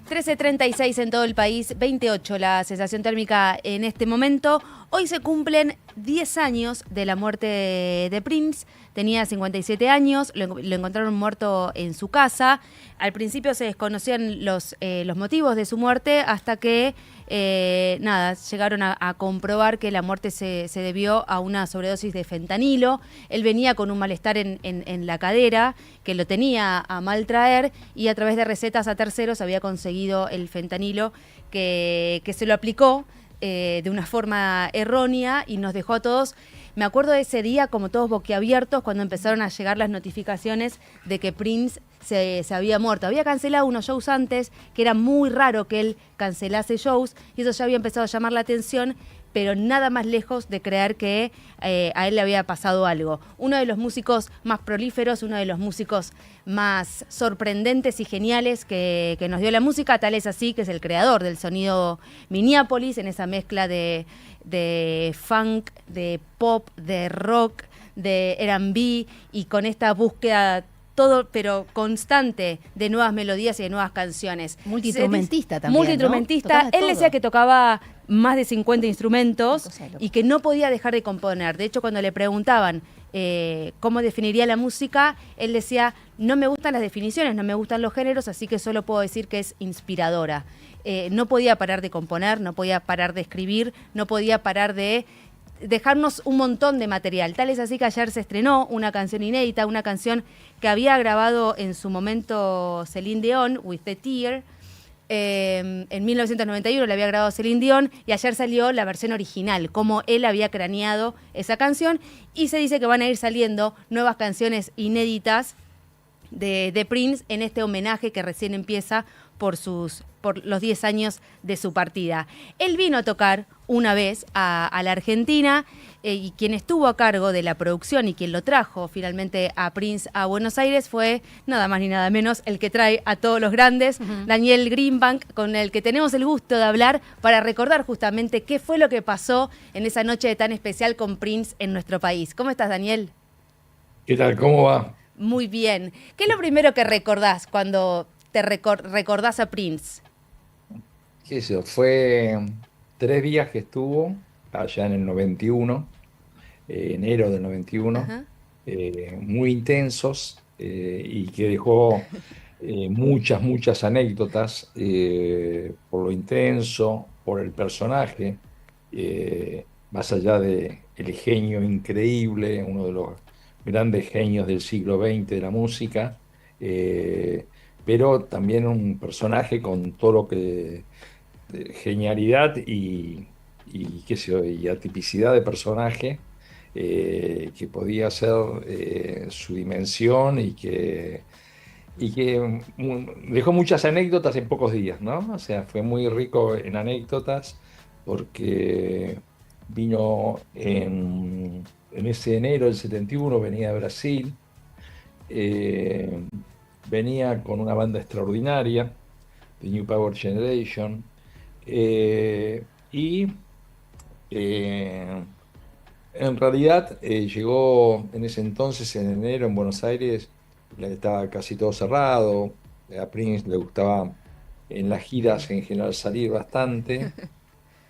13:36 en todo el país, 28 la sensación térmica en este momento. Hoy se cumplen 10 años de la muerte de Prince. Tenía 57 años, lo encontraron muerto en su casa. Al principio se desconocían los motivos de su muerte hasta que llegaron a comprobar que la muerte se debió a una sobredosis de fentanilo. Él venía con un malestar en la cadera que lo tenía a mal traer y a través de recetas a terceros había conseguido el fentanilo que se lo aplicó de una forma errónea y nos dejó a todos. Me acuerdo de ese día como todos boquiabiertos cuando empezaron a llegar las notificaciones de que Prince se había muerto. Había cancelado unos shows antes, que era muy raro que él cancelase shows, y eso ya había empezado a llamar la atención, pero nada más lejos de creer que a él le había pasado algo. Uno de los músicos más prolíferos, uno de los músicos más sorprendentes y geniales que nos dio la música, tal es así que es el creador del sonido Minneapolis, en esa mezcla de funk, de pop, de rock, de R&B, y con esta búsqueda todo, pero constante, de nuevas melodías y de nuevas canciones. Multiinstrumentista también, multiinstrumentista. ¿no? Él decía que tocaba más de 50 instrumentos Cosa y que no podía dejar de componer. De hecho, cuando le preguntaban cómo definiría la música, él decía, no me gustan las definiciones, no me gustan los géneros, así que solo puedo decir que es inspiradora. No podía parar de componer, no podía parar de escribir, no podía parar de dejarnos un montón de material. Tal es así que ayer se estrenó una canción inédita, una canción que había grabado en su momento Celine Dion, With the Tear. En 1991 le había grabado Celine Dion y ayer salió la versión original, como él había craneado esa canción, y se dice que van a ir saliendo nuevas canciones inéditas de Prince en este homenaje que recién empieza por los 10 años de su partida. Él vino a tocar una vez a la Argentina y quien estuvo a cargo de la producción y quien lo trajo finalmente a Prince a Buenos Aires fue nada más ni nada menos el que trae a todos los grandes, Daniel Greenbank, con el que tenemos el gusto de hablar para recordar justamente qué fue lo que pasó en esa noche tan especial con Prince en nuestro país. ¿Cómo estás, Daniel? ¿Qué tal? ¿Cómo va? Muy bien. ¿Qué es lo primero que recordás cuando te recordás a Prince? ¿Qué sé yo? Fue 3 días que estuvo allá en el 91, enero del 91, Ajá. muy intensos, y que dejó muchas anécdotas, por lo intenso, por el personaje, más allá de el genio increíble, uno de los grandes genios del siglo XX de la música, eh, pero también un personaje con todo lo que genialidad y qué sé yo, y atipicidad de personaje, que podía ser su dimensión y que dejó muchas anécdotas en pocos días, ¿no? O sea, fue muy rico en anécdotas porque vino en ese enero del 71, venía de Brasil, eh, venía con una banda extraordinaria, The New Power Generation, y eh, en realidad llegó en ese entonces, en enero, en Buenos Aires, estaba casi todo cerrado. A Prince le gustaba en las giras en general salir bastante.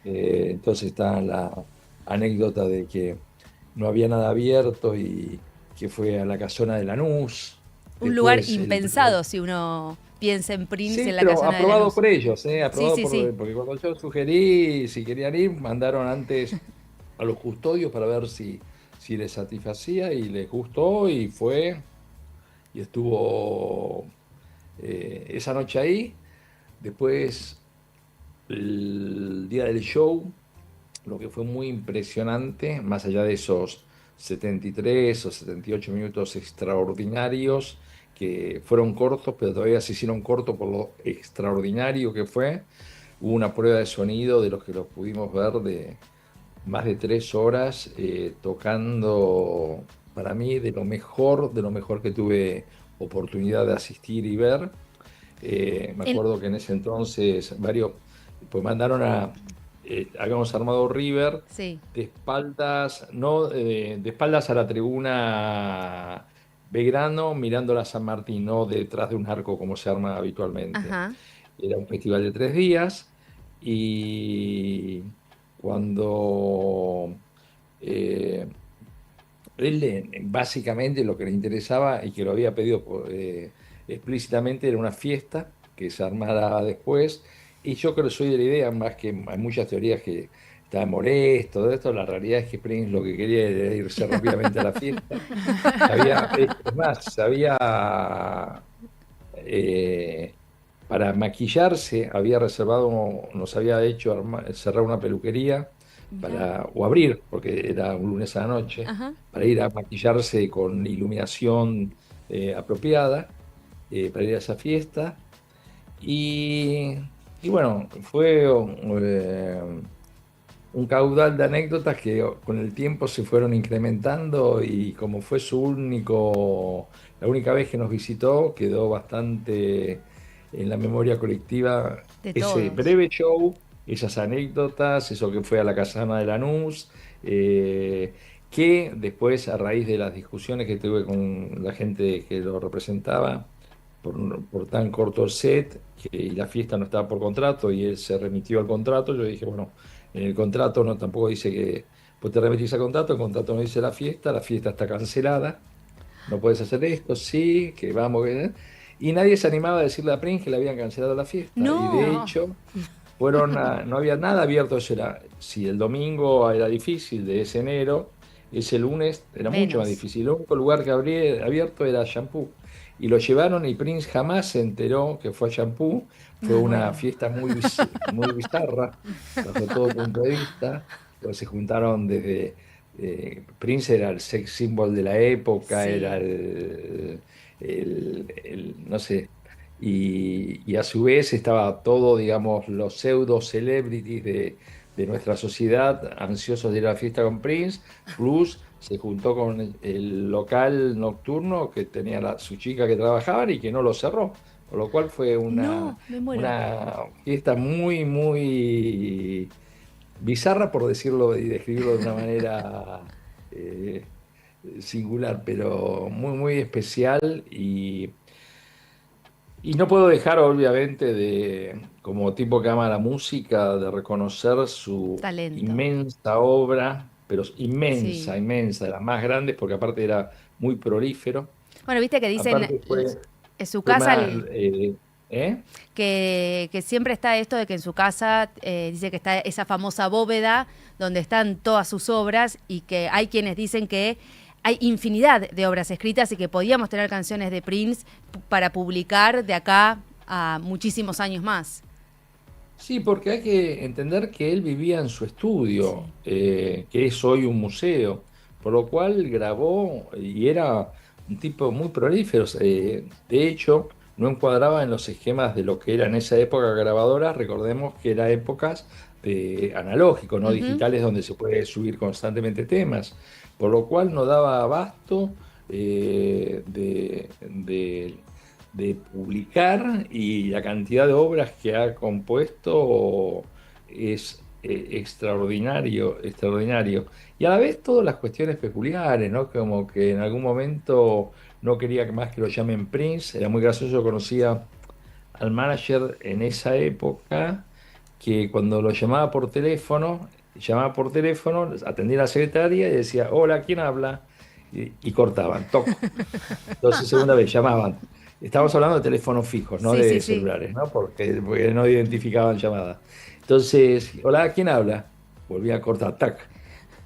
Entonces está la anécdota de que no había nada abierto y que fue a la Casona de Lanús. Un lugar Después impensado si uno piensa en Prince Sí, en la pero Casona de aprobado Lanús. por ellos, Sí, aprobado sí, sí. porque cuando yo sugerí si querían ir, mandaron antes a los custodios para ver si les satisfacía y les gustó y fue y estuvo esa noche ahí. Después, el día del show, lo que fue muy impresionante, más allá de esos 73 o 78 minutos extraordinarios, que fueron cortos, pero todavía se hicieron cortos por lo extraordinario que fue. Hubo una prueba de sonido de los que los pudimos ver de más de 3 horas, tocando para mí de lo mejor que tuve oportunidad de asistir y ver. Me En- acuerdo que en ese entonces varios, pues mandaron habíamos armado River sí. de espaldas, no, de espaldas a la tribuna Belgrano, mirando a San Martín, no detrás de un arco como se arma habitualmente. Ajá. Era un festival de 3 días y cuando eh, él básicamente lo que le interesaba y que lo había pedido explícitamente era una fiesta que se armara después. Y yo creo que soy de la idea, más que hay muchas teorías que estaba molesto, todo esto, la realidad es que Prince lo que quería era irse rápidamente a la fiesta. Es más, eh, para maquillarse, había reservado, nos había hecho cerrar una peluquería Mirá. o abrir, porque era un lunes a la noche, Ajá. para ir a maquillarse con iluminación apropiada, para ir a esa fiesta. Y, y bueno, fue un caudal de anécdotas que con el tiempo se fueron incrementando y como fue la única vez que nos visitó, quedó bastante en la memoria colectiva De ese todos. breve show, esas anécdotas, eso que fue a la Casana de Lanús, que después a raíz de las discusiones que tuve con la gente que lo representaba, por tan corto el set, y la fiesta no estaba por contrato y él se remitió al contrato, yo dije, bueno, en el contrato no tampoco dice que pues te remitís al contrato, el contrato no dice la fiesta está cancelada, no puedes hacer esto, sí, que vamos, y nadie se animaba a decirle a Prince que le habían cancelado la fiesta. Y de No, hecho, no había nada abierto, eso era, si el domingo era difícil de ese enero, ese lunes era mucho más menos. difícil. El único lugar que habría abierto era Shampoo. Y lo llevaron y Prince jamás se enteró que fue a Shampoo. Fue Me una muero. fiesta muy bizarra, bajo todo punto de vista. Pues se juntaron desde... Prince era el sex symbol de la época, era Sí. no sé, y a su vez estaba todo, digamos, los pseudo celebrities de nuestra sociedad ansiosos de ir a la fiesta con Prince, plus se juntó con el local nocturno que tenía su chica que trabajaba y que no lo cerró, por lo cual fue No, me muero. una fiesta muy bizarra, por decirlo y describirlo de una manera eh, singular, pero muy especial. Y no puedo dejar, obviamente, como tipo que ama la música, de reconocer su Talento. inmensa obra, pero Sí. inmensa, de las más grandes, porque aparte era muy prolífero. Bueno, viste que dicen Aparte en su fue casa más, ¿eh? que siempre está esto de que en su casa dice que está esa famosa bóveda donde están todas sus obras y que hay quienes dicen que hay infinidad de obras escritas y que podíamos tener canciones de Prince para publicar de acá a muchísimos años más. Sí, porque hay que entender que él vivía en su estudio, Sí. que es hoy un museo, por lo cual grabó y era un tipo muy prolífero. De hecho, no encuadraba en los esquemas de lo que era en esa época grabadoras. Recordemos que era épocas de analógico, no Ujú. digitales, donde se puede subir constantemente temas, por lo cual no daba abasto de publicar, y la cantidad de obras que ha compuesto es extraordinario, extraordinario. Y a la vez todas las cuestiones peculiares, ¿no? Como que en algún momento no quería más que lo llamen Prince, era muy gracioso, yo conocía al manager en esa época, que cuando lo llamaba por teléfono, atendía a la secretaria y decía, hola, ¿quién habla? Y cortaban, toc. Entonces, segunda vez llamaban. Estamos hablando de teléfonos fijos, no Sí, sí, de sí. celulares, ¿no? Porque no identificaban llamadas. Entonces, hola, ¿quién habla? Volvía a cortar, tac.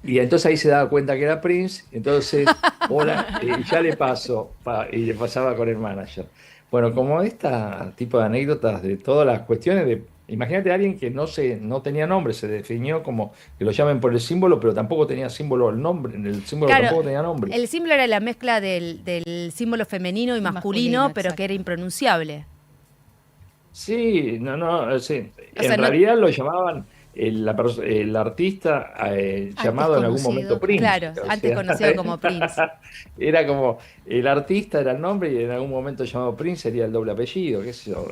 Y entonces ahí se daba cuenta que era Prince, entonces, hola, ya le paso, y le pasaba con el manager. Bueno, como este tipo de anécdotas de todas las cuestiones imagínate a alguien que no tenía nombre, se definió como que lo llamen por el símbolo, pero tampoco tenía símbolo el nombre, en el símbolo Claro, tampoco tenía nombre. el símbolo era la mezcla del símbolo femenino y Y masculino, masculino, pero que era exacto. impronunciable. Sí, no, sí. O sea, En no, realidad lo llamaban el artista Antes llamado en algún momento conocido, claro. Prince. claro, O antes sea, conocido como Prince. era como el artista era el nombre y en algún momento llamado Prince sería el doble apellido, qué sé yo.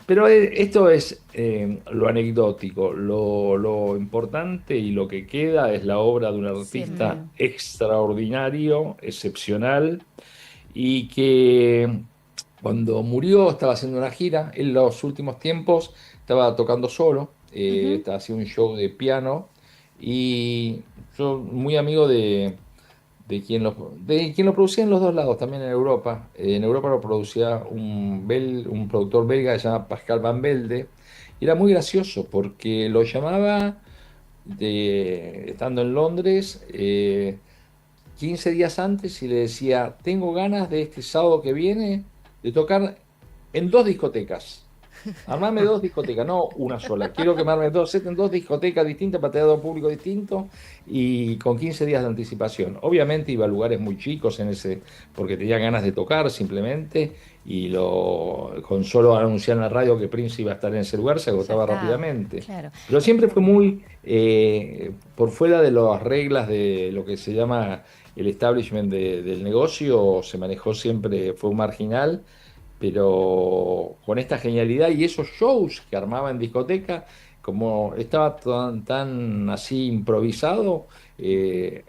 Pero esto es lo anecdótico. Lo importante y lo que queda es la obra de un Siempre. artista extraordinario, excepcional, y que Cuando murió estaba haciendo una gira, en los últimos tiempos estaba tocando solo, Ujú. estaba haciendo un show de piano y yo muy amigo de quien lo producía en los dos lados, también en Europa. En Europa lo producía un productor belga que se llama Pascal Van Velde y era muy gracioso porque lo llamaba estando en Londres. 15 días antes y le decía, tengo ganas de este sábado que viene de tocar en dos discotecas. Armarme dos discotecas, no una sola. Quiero que me arme dos sets en dos discotecas distintas para tener dos públicos distintos y con 15 días de anticipación. Obviamente iba a lugares muy chicos en ese, porque tenía ganas de tocar simplemente y con solo anunciar en la radio que Prince iba a estar en ese lugar se Ya agotaba estaba, rápidamente. claro. Pero siempre fue muy por fuera de las reglas de lo que se llama el establishment del negocio, se manejó siempre, fue un marginal pero con esta genialidad y esos shows que armaba en discoteca, como estaba tan así improvisado,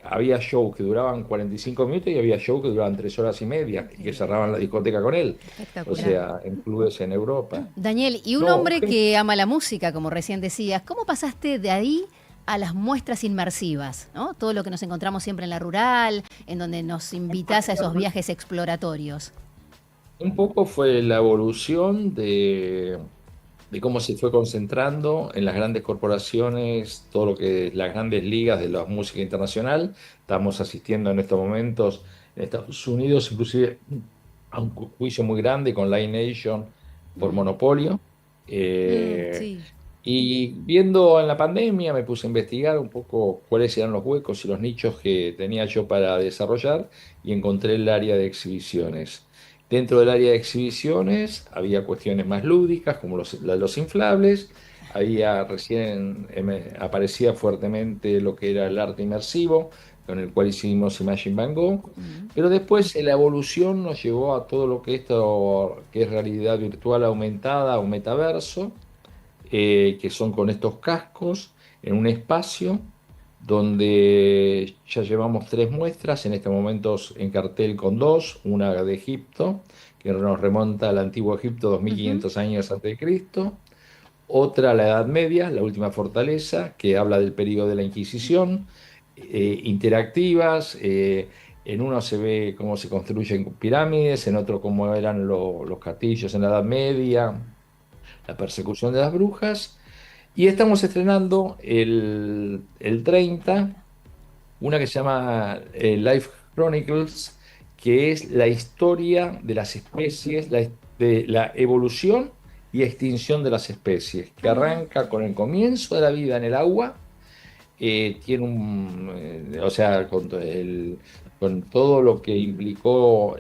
había shows que duraban 45 minutos y había shows que duraban 3 horas y media y que Increíble. cerraban la discoteca con él, o Espectacular. sea, en clubes en Europa. Daniel, y un No, hombre que ama la música, como recién decías, ¿cómo pasaste de ahí a las muestras inmersivas? ¿No? Todo lo que nos encontramos siempre en la rural, en donde nos invitas a esos viajes exploratorios. un poco fue la evolución de cómo se fue concentrando en las grandes corporaciones, todo lo que es las grandes ligas de la música internacional. Estamos asistiendo en estos momentos en Estados Unidos, inclusive a un juicio muy grande con Live Nation por Mm, monopolio. Eh, sí. y viendo en la pandemia me puse a investigar un poco cuáles eran los huecos y los nichos que tenía yo para desarrollar y encontré el área de exhibiciones. Dentro del área de exhibiciones había cuestiones más lúdicas como la de los inflables, había recién aparecía fuertemente lo que era el arte inmersivo, con el cual hicimos Imagine Van Gogh, Mm, pero después la evolución nos llevó a todo lo que esto que es realidad virtual aumentada o metaverso, que son con estos cascos en un espacio donde ya llevamos 3 muestras, en este momento en cartel con dos, una de Egipto, que nos remonta al antiguo Egipto ujú. 2500 años antes de Cristo, otra la Edad Media, la última fortaleza, que habla del periodo de la Inquisición, interactivas, en uno se ve cómo se construyen pirámides, en otro cómo eran los castillos en la Edad Media, la persecución de las brujas. Y estamos estrenando el 30 una que se llama Life Chronicles, que es la historia de las especies, de la evolución y extinción de las especies, que Ah, mira. arranca con el comienzo de la vida en el agua, tiene o sea, con todo lo que implicó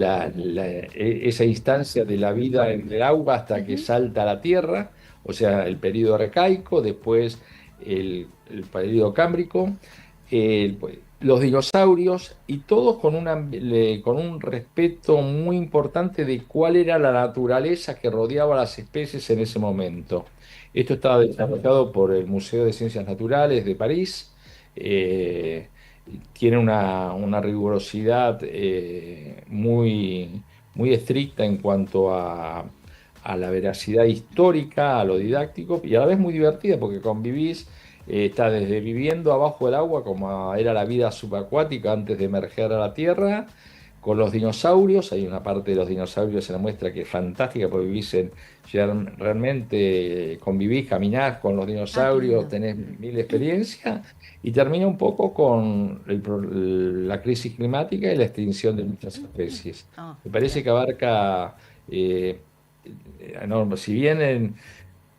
esa instancia de la vida en el agua hasta que Ujú. salta a la tierra, o sea, el periodo arcaico, después el periodo cámbrico, los dinosaurios y todos con un respeto muy importante de cuál era la naturaleza que rodeaba a las especies en ese momento. Esto estaba desarrollado por el Museo de Ciencias Naturales de París. eh, Tiene una rigurosidad muy estricta en cuanto a la veracidad histórica, a lo didáctico, y a la vez muy divertida porque convivís, está desde viviendo abajo del agua, como era la vida subacuática antes de emerger a la tierra, con los dinosaurios. Hay una parte de los dinosaurios en la muestra que es fantástica porque realmente convivís, caminás con los Ah, qué dinosaurios, lindo. tenés mil experiencias y termina un poco con la crisis climática y la extinción de muchas especies. Ah, Me parece claro. que abarca, si bien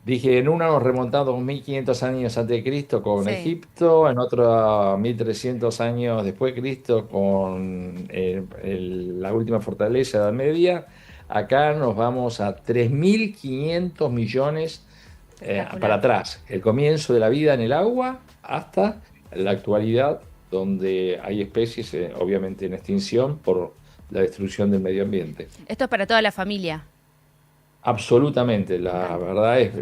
dije, en una nos remontamos 1500 años antes de Cristo con Sí. Egipto, en otro a 1300 años después de Cristo con la última fortaleza de la Edad Media. Acá nos vamos a 3500 millones para Espectacular. atrás, el comienzo de la vida en el agua hasta la actualidad, donde hay especies obviamente en extinción por la destrucción del medio ambiente. Esto es para toda la familia. Absolutamente, Me la encanta. verdad es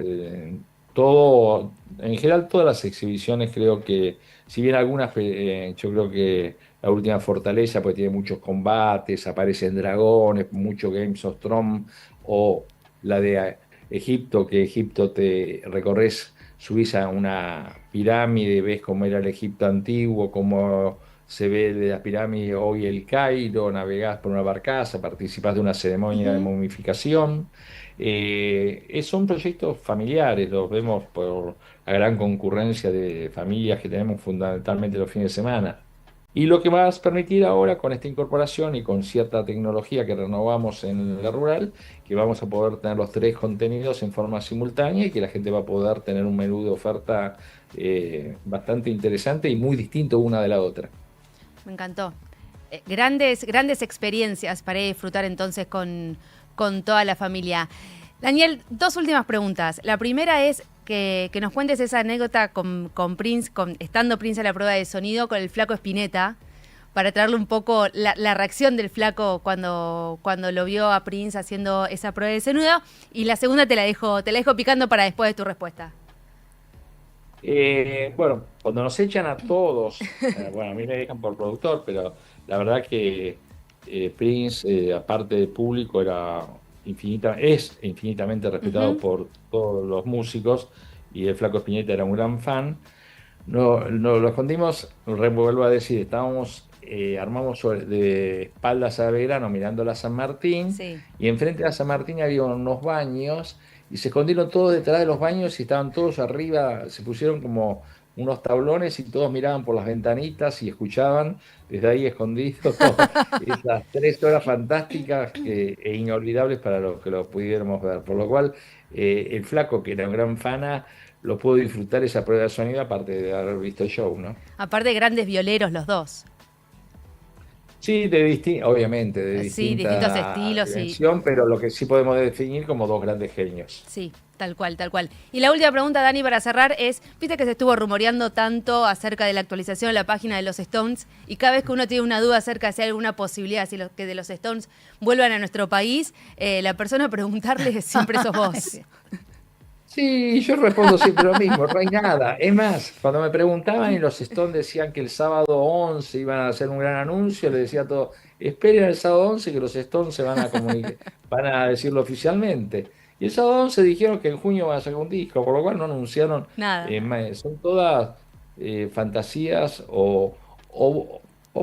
todo, en general todas las exhibiciones creo que, si bien algunas, yo creo que la última Fortaleza pues tiene muchos combates, aparecen dragones, mucho Games of Thrones, o la de Egipto, que Egipto te recorres, subís a una pirámide, ves cómo era el Egipto antiguo, cómo se ve de las pirámides hoy el Cairo, navegás por una barcaza, participás de una ceremonia de Ujú. momificación. Son proyectos familiares, los vemos por la gran concurrencia de familias que tenemos fundamentalmente los fines de semana. Y lo que va a permitir ahora con esta incorporación y con cierta tecnología que renovamos en la rural, que vamos a poder tener los tres contenidos en forma simultánea y que la gente va a poder tener un menú de oferta bastante interesante y muy distinto una de la otra. Me encantó. Grandes experiencias para disfrutar entonces con toda la familia. Daniel, dos últimas preguntas. La primera es que nos cuentes esa anécdota con Prince, estando Prince a la prueba de sonido con el Flaco Spinetta, para traerle un poco la reacción del Flaco cuando lo vio a Prince haciendo esa prueba de sonido. Y la segunda te la dejo picando para después de tu respuesta. Bueno, cuando nos echan a todos, bueno, a mí me dejan por productor, pero la verdad que Prince, aparte del público, es infinitamente respetado Ujú. por todos los músicos y el Flaco Espineta era un gran fan. No, lo escondimos, vuelvo a decir, armamos de espaldas a Belgrano mirando la San Martín Sí. y enfrente de la San Martín había unos baños y se escondieron todos detrás de los baños y estaban todos arriba, se pusieron como unos tablones y todos miraban por las ventanitas y escuchaban desde ahí escondidos esas 3 horas fantásticas e inolvidables para los que lo pudiéramos ver. Por lo cual, el Flaco, que era un gran fana, lo pudo disfrutar esa prueba de sonido aparte de haber visto el show, ¿no? Aparte, grandes violeros los dos. Sí, obviamente, de Sí, distintos distinta estilos y dimensión, pero lo que sí podemos definir como dos grandes genios. sí, tal cual, tal cual. Y la última pregunta, Dani, para cerrar es, viste que se estuvo rumoreando tanto acerca de la actualización de la página de los Stones y cada vez que uno tiene una duda acerca de si hay alguna posibilidad que de los Stones vuelvan a nuestro país, la persona a preguntarle siempre sos vos. Sí, yo respondo siempre lo mismo, no hay nada. Es más, cuando me preguntaban y los Stones decían que el sábado 11 iban a hacer un gran anuncio, le decía todo, esperen el sábado 11 que los Stones se van a comunicar, van a decirlo oficialmente. Y el sábado 11 dijeron que en junio van a sacar un disco, por lo cual no anunciaron. Nada. Son todas fantasías o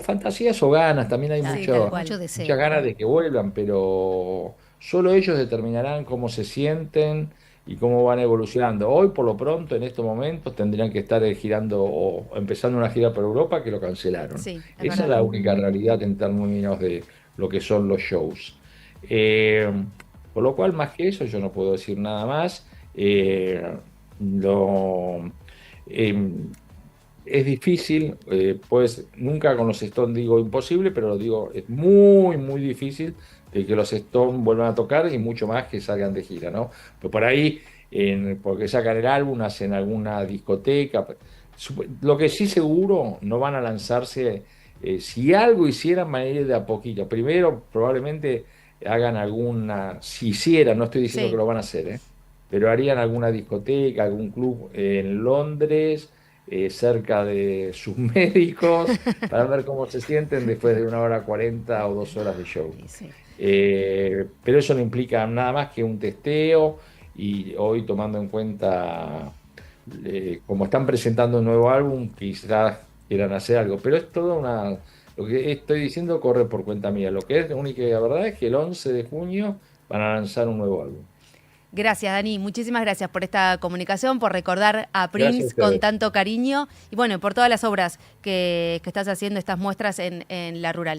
fantasías o ganas, también hay Sí, tal cual. Mucho deseo. muchas ganas de que vuelvan, pero solo ellos determinarán cómo se sienten y cómo van evolucionando. Hoy, por lo pronto, en estos momentos, tendrían que estar girando o empezando una gira por Europa que lo cancelaron. Sí, es Esa es verdad. la única realidad en términos de lo que son los shows. Eh, por lo cual, más que eso, yo no puedo decir nada más. Lo, eh, es difícil, pues nunca con los Stones digo imposible, pero lo digo, es muy, muy difícil de que los Stones vuelvan a tocar y mucho más que salgan de gira, ¿no? Pues por ahí, porque sacan el álbum, hacen alguna discoteca. Lo que sí seguro no van a lanzarse, si algo hicieran, van a ir de a poquito. Primero, probablemente hagan alguna, si hicieran, no estoy diciendo que Sí. lo van a hacer, pero harían alguna discoteca, algún club en Londres cerca de sus médicos para ver cómo se sienten después de 1 hora 40 o 2 horas de show. Sí, sí. Pero eso no implica nada más que un testeo y hoy tomando en cuenta, como están presentando un nuevo álbum, quizás quieran hacer algo, pero es toda una... Lo que estoy diciendo corre por cuenta mía. Lo que es la única verdad es que el 11 de junio van a lanzar un nuevo álbum. Gracias, Dani. Muchísimas gracias por esta comunicación, por recordar a Gracias a Prince con ustedes. tanto cariño y bueno, por todas las obras que estás haciendo, estas muestras en la rural.